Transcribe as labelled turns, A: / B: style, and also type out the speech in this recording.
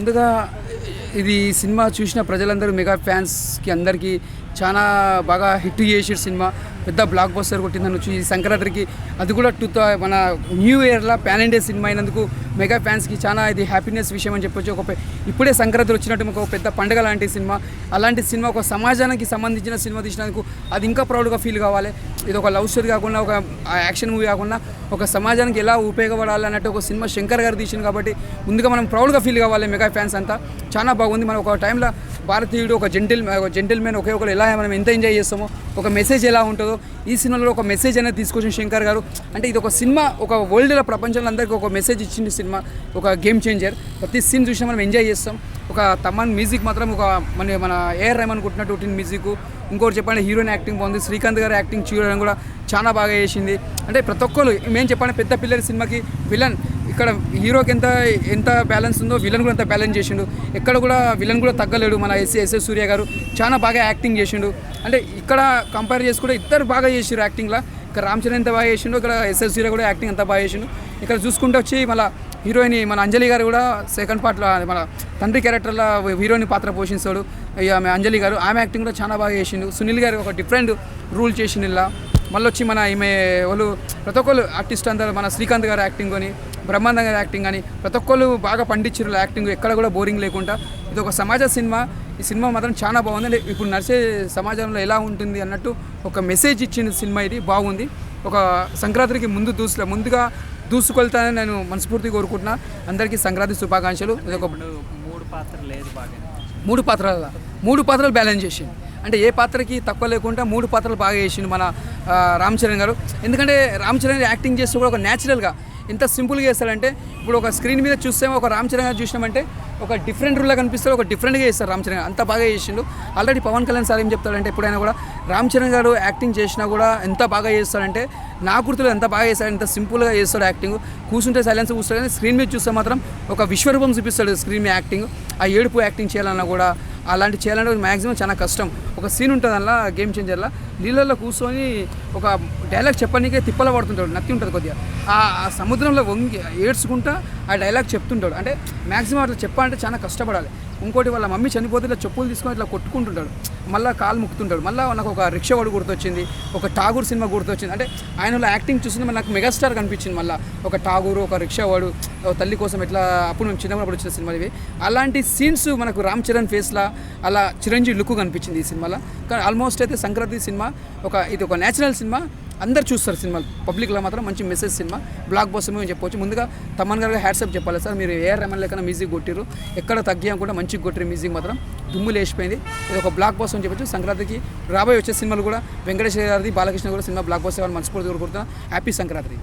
A: ముందుగా ఇది సినిమా చూసిన ప్రజలందరూ మెగా ఫ్యాన్స్కి అందరికీ చాలా బాగా హిట్ చేసారు. సినిమా పెద్ద బ్లాక్ బస్టర్ కొట్టిందని వచ్చి ఈ సంక్రాంతికి అది కూడా మన న్యూ ఇయర్లో ప్యాన్ ఇండియా సినిమా అయినందుకు మెగా ఫ్యాన్స్కి చాలా ఇది హ్యాపీనెస్ విషయం అని చెప్పొచ్చు. ఇప్పుడే సంక్రాంతి వచ్చినట్టు ఒక పెద్ద పండుగ లాంటి సినిమా, అలాంటి సినిమా ఒక సమాజానికి సంబంధించిన సినిమా తీసినందుకు అది ఇంకా ప్రౌడ్గా ఫీల్ కావాలి. ఇది ఒక లవ్ స్టోరీ కాకుండా ఒక యాక్షన్ మూవీ కాకుండా ఒక సమాజానికి ఎలా ఉపయోగపడాలి అన్నట్టు ఒక సినిమా శంకర్ గారు తీసింది కాబట్టి ముందుగా మనం ప్రౌడ్గా ఫీల్ కావాలి. మెగా ఫ్యాన్స్ అంతా చాలా బాగుంది. మనం ఒక టైంలో భారతీయుడు ఒక జెంటిల్మెన్ ఒకే ఒకరు ఎలా మనం ఎంత ఎంజాయ్ చేస్తామో, ఒక మెసేజ్ ఎలా ఉంటుందో ఈ సినిమాలో ఒక మెసేజ్ అనేది తీసుకొచ్చిన శంకర్ గారు. అంటే ఇది ఒక సినిమా ఒక వరల్డ్లో ప్రపంచంలో అందరికీ ఒక మెసేజ్ ఇచ్చింది సినిమా, ఒక గేమ్ చేంజర్. ప్రతి సీన్ చూసినా మనం ఎంజాయ్ చేస్తాం. ఒక తమన్ మ్యూజిక్ మాత్రం ఒక మన ఏఆర్ రెహమాన్ కొట్టినట్టు కొట్టిన మ్యూజిక్. ఇంకోటి చెప్పండి, హీరోయిన్ యాక్టింగ్ బాగుంది. శ్రీకాంత్ గారు యాక్టింగ్ చూడడం కూడా చాలా బాగా చేసింది. అంటే ప్రతి ఒక్కరు మేము చెప్పండి, పెద్ద పిల్లల సినిమాకి విలన్ ఇక్కడ హీరోకి ఎంత బ్యాలెన్స్ ఉందో విలన్ కూడా అంత బ్యాలెన్స్ చేసిండు. ఎక్కడ కూడా విలన్ కూడా తగ్గలేడు. మన ఎస్ఎస్ సూర్య గారు చాలా బాగా యాక్టింగ్ చేసిండు. అంటే ఇక్కడ కంపేర్ చేసుకుంటే ఇద్దరు బాగా చేసిండు యాక్టింగ్లో. ఇక్కడ రామ్ చరణ్ ఎంత బాగా చేసిండు, ఇక్కడ ఎస్ఎస్ సూర్య కూడా యాక్టింగ్ అంత బాగా చేసిండు. ఇక్కడ చూసుకుంటే వచ్చి మళ్ళీ హీరోయిన్ మన అంజలి గారు కూడా సెకండ్ పార్ట్లో మన తండ్రి క్యారెక్టర్లో హీరోయిన్ పాత్ర పోషిస్తాడు ఆమె అంజలి గారు. ఆమె యాక్టింగ్ కూడా చాలా బాగా చేసిండు. సునీల్ గారు ఒక డిఫరెంట్ రూల్ చేసిండు. ఇలా మళ్ళీ వచ్చి మన ఈమె వాళ్ళు ప్రతి ఒక్కరు ఆర్టిస్ట్ అందరూ మన శ్రీకాంత్ గారు యాక్టింగ్ అని, బ్రహ్మానంద గారి యాక్టింగ్ అని ప్రతి ఒక్కరు బాగా పండించారు యాక్టింగ్. ఎక్కడ కూడా బోరింగ్ లేకుండా ఇది ఒక సమాజ సినిమా. ఈ సినిమా మాత్రం చాలా బాగుంది. ఇప్పుడు నడిచే సమాజంలో ఎలా ఉంటుంది అన్నట్టు ఒక మెసేజ్ ఇచ్చిన సినిమా. ఇది బాగుంది. ఒక సంక్రాంతికి ముందుగా దూసుకెళ్తానని నేను మనస్ఫూర్తిగా కోరుకుంటున్నా. అందరికీ సంక్రాంతి శుభాకాంక్షలు. ఇది ఒక మూడు పాత్రలు బ్యాలెన్స్ చేసింది. అంటే ఏ పాత్రకి తక్కువ లేకుండా 3 పాత్రలు బాగా చేసిండు మన రామ్ చరణ్ గారు. ఎందుకంటే రామ్ చరణ్ యాక్టింగ్ చేస్తూ కూడా ఒక న్యాచురల్గా ఎంత సింపుల్గా చేస్తాడంటే, ఇప్పుడు ఒక స్క్రీన్ మీద చూస్తేమో ఒక రామ్ చరణ్ గారు చూసినామంటే ఒక డిఫరెంట్ రూల్లా కనిపిస్తాడు, ఒక డిఫరెంట్గా చేస్తారు రామ్ చరణ్ గారు. అంత బాగా చేసిండు. ఆల్రెడీ పవన్ కళ్యాణ్ సార్ ఏం చెప్తాడంటే, ఎప్పుడైనా కూడా రామ్ చరణ్ గారు యాక్టింగ్ చేసినా కూడా ఎంత బాగా చేస్తాడంటే, నా గుర్తులో ఎంత బాగా చేస్తాడు, ఎంత సింపుల్గా చేస్తాడు యాక్టింగ్. కూర్చుంటే సైలెన్స్ కూర్చుంటే కానీ స్క్రీన్ మీద చూస్తే మాత్రం ఒక విశ్వరూపం చూపిస్తాడు స్క్రీన్ మీద యాక్టింగ్. ఆ ఏడుపు యాక్టింగ్ చేయాలన్నా కూడా అలాంటి చేయాలంటే మ్యాక్సిమం చాలా కష్టం. ఒక సీన్ ఉంటుంది అలా గేమ్ చేంజర్లా, నీళ్ళల్లో కూర్చొని ఒక డైలాగ్ చెప్పడానికే తిప్పల పడుతుంటాడు, నత్తి ఉంటుంది కొద్దిగా. ఆ సముద్రంలో వంగి ఏడ్చుకుంటా ఆ డైలాగ్ చెప్తుంటాడు. అంటే మ్యాక్సిమం అట్లా చెప్పాలంటే చాలా కష్టపడాలి. ఇంకోటి వాళ్ళ మమ్మీ చనిపోతే ఇట్లా చెప్పులు తీసుకొని ఇట్లా కొట్టుకుంటుంటాడు, మళ్ళీ కాలు ముక్కుతుంటాడు. మళ్ళీ నాకు ఒక రిక్షావాడు గుర్తొచ్చింది, ఒక ఠాగూర్ సినిమా గుర్తొచ్చింది. అంటే ఆయనలో యాక్టింగ్ చూసింది నాకు మెగాస్టార్ కనిపించింది. మళ్ళీ ఒక ఠాగూర్, ఒక రిక్షావాడు, తల్లి కోసం ఎట్లా అప్పుడు మేము చిన్నప్పుడు వచ్చిన సినిమాలు ఇవి. అలాంటి సీన్స్ మనకు రామ్ చరణ్ ఫేస్లా అలా చిరంజీవి లుక్ కనిపించింది ఈ సినిమాలో. కానీ ఆల్మోస్ట్ అయితే సంక్రాంతి సినిమా ఇది ఒక నేచురల్ సినిమా. అందరు చూస్తారు సినిమాలు. పబ్లిక్లో మాత్రం మంచి message cinema, block buster movie చెప్పవచ్చు. ముందుగా తమన్ గారికి హ్యాట్సప్ చెప్పాలి సార్. మీరు ఏఆర్ రెహమాన్ లెక్కన మ్యూజిక్ కొట్టిరు, ఎక్కడ తగ్గియకుండా మంచిగా కొట్టిరు. మ్యూజిక్ మాత్రం దుమ్ము లేచిపోయింది. ఇది ఒక బ్లాక్ బస్టర్ అని చెప్పొచ్చు. సంక్రాంతికి రాబోయే వచ్చే సినిమాలు కూడా వెంకటేశ్వర గారిది, బాలకృష్ణ కూడా సినిమా బ్లాక్ బస్టర్ మనస్ఫూర్తి కోరుకుంటున్నా. హ్యాపీ సంక్రాంతి.